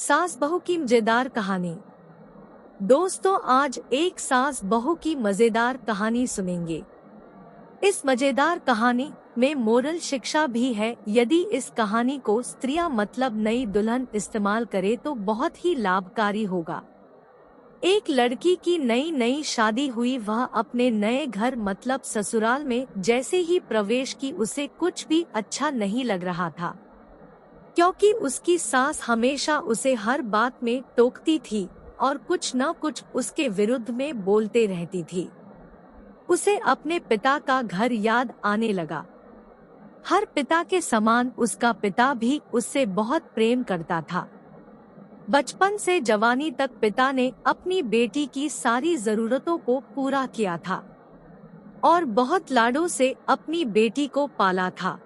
सास बहू की मजेदार कहानी। दोस्तों, आज एक सास बहू की मजेदार कहानी सुनेंगे। इस मजेदार कहानी में मोरल शिक्षा भी है। यदि इस कहानी को स्त्रियां मतलब नई दुल्हन इस्तेमाल करे तो बहुत ही लाभकारी होगा। एक लड़की की नई नई शादी हुई। वह अपने नए घर मतलब ससुराल में जैसे ही प्रवेश की उसे कुछ भी अच्छा नहीं लग रहा था, क्योंकि उसकी सास हमेशा उसे हर बात में टोकती थी और कुछ न कुछ उसके विरुद्ध में बोलते रहती थी। उसे अपने पिता का घर याद आने लगा। हर पिता के समान उसका पिता भी उससे बहुत प्रेम करता था। बचपन से जवानी तक पिता ने अपनी बेटी की सारी जरूरतों को पूरा किया था और बहुत लाडों से अपनी बेटी को पाला था।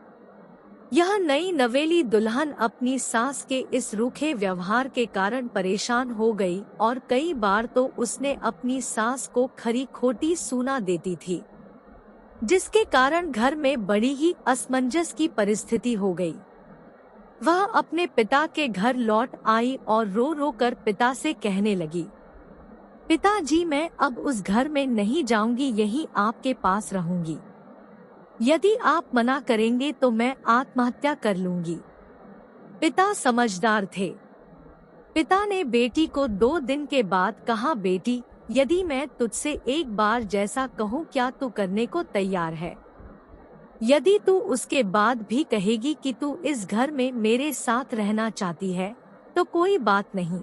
यह नई नवेली दुल्हन अपनी सास के इस रूखे व्यवहार के कारण परेशान हो गई और कई बार तो उसने अपनी सास को खरी खोटी सूना देती थी, जिसके कारण घर में बड़ी ही असमंजस की परिस्थिति हो गई। वह अपने पिता के घर लौट आई और रो रो कर पिता से कहने लगी, पिताजी, मैं अब उस घर में नहीं जाऊंगी, यहीं आपके पास रहूंगी। यदि आप मना करेंगे तो मैं आत्महत्या कर लूंगी। पिता समझदार थे। पिता ने बेटी को 2 दिन के बाद कहा, बेटी, यदि मैं तुझसे एक बार जैसा कहूँ क्या तू करने को तैयार है? यदि तू उसके बाद भी कहेगी कि तू इस घर में मेरे साथ रहना चाहती है तो कोई बात नहीं।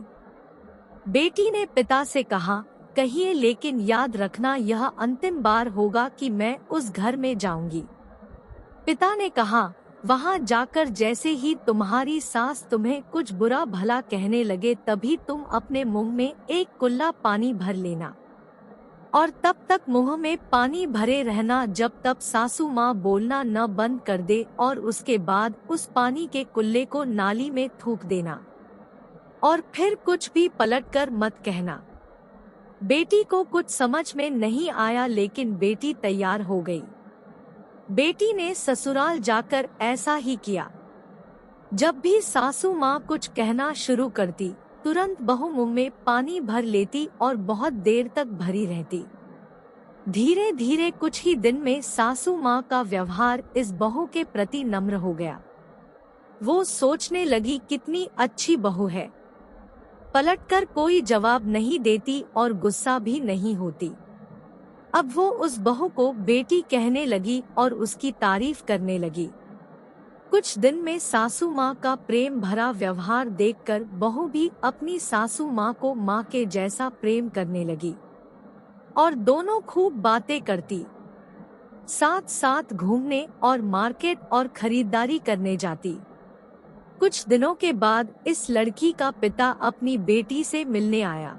बेटी ने पिता से कहा, कहिए, लेकिन याद रखना यह अंतिम बार होगा कि मैं उस घर में जाऊंगी। पिता ने कहा, वहां जाकर जैसे ही तुम्हारी सास तुम्हें कुछ बुरा भला कहने लगे तभी तुम अपने मुंह में एक कुल्ला पानी भर लेना और तब तक मुंह में पानी भरे रहना जब तक सासू माँ बोलना न बंद कर दे, और उसके बाद उस पानी के कुल्ले को नाली में थूक देना और फिर कुछ भी पलटकर मत कहना। बेटी को कुछ समझ में नहीं आया, लेकिन बेटी तैयार हो गई। बेटी ने ससुराल जाकर ऐसा ही किया। जब भी सासू माँ कुछ कहना शुरू करती, तुरंत बहू मुंह में पानी भर लेती और बहुत देर तक भरी रहती। धीरे धीरे कुछ ही दिन में सासू माँ का व्यवहार इस बहू के प्रति नम्र हो गया। वो सोचने लगी, कितनी अच्छी बहू है, पलटकर कोई जवाब नहीं देती और गुस्सा भी नहीं होती। अब वो उस बहू को बेटी कहने लगी और उसकी तारीफ करने लगी। कुछ दिन में सासू माँ का प्रेम भरा व्यवहार देखकर बहू भी अपनी सासू माँ को माँ के जैसा प्रेम करने लगी और दोनों खूब बातें करती, साथ साथ घूमने और मार्केट और खरीदारी करने जाती। कुछ दिनों के बाद इस लड़की का पिता अपनी बेटी से मिलने आया।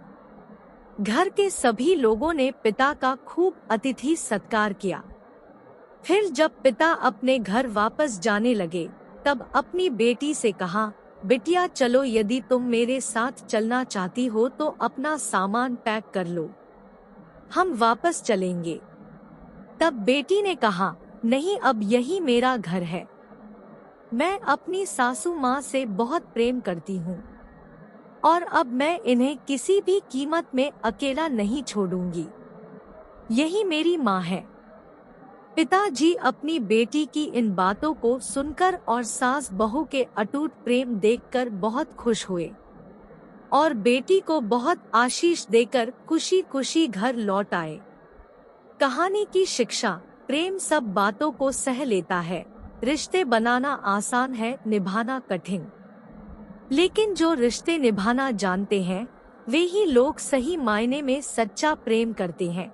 घर के सभी लोगों ने पिता का खूब अतिथि सत्कार किया। फिर जब पिता अपने घर वापस जाने लगे तब अपनी बेटी से कहा, बिटिया चलो, यदि तुम मेरे साथ चलना चाहती हो तो अपना सामान पैक कर लो, हम वापस चलेंगे। तब बेटी ने कहा, नहीं, अब यही मेरा घर है। मैं अपनी सासू माँ से बहुत प्रेम करती हूँ और अब मैं इन्हें किसी भी कीमत में अकेला नहीं छोड़ूंगी। यही मेरी माँ है। पिताजी अपनी बेटी की इन बातों को सुनकर और सास बहू के अटूट प्रेम देखकर बहुत खुश हुए और बेटी को बहुत आशीष देकर खुशी खुशी घर लौट आए। कहानी की शिक्षा, प्रेम सब बातों को सह लेता है। रिश्ते बनाना आसान है, निभाना कठिन। लेकिन जो रिश्ते निभाना जानते हैं वे ही लोग सही मायने में सच्चा प्रेम करते हैं।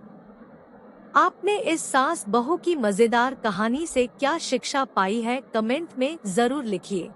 आपने इस सास बहू की मजेदार कहानी से क्या शिक्षा पाई है, कमेंट में जरूर लिखिए।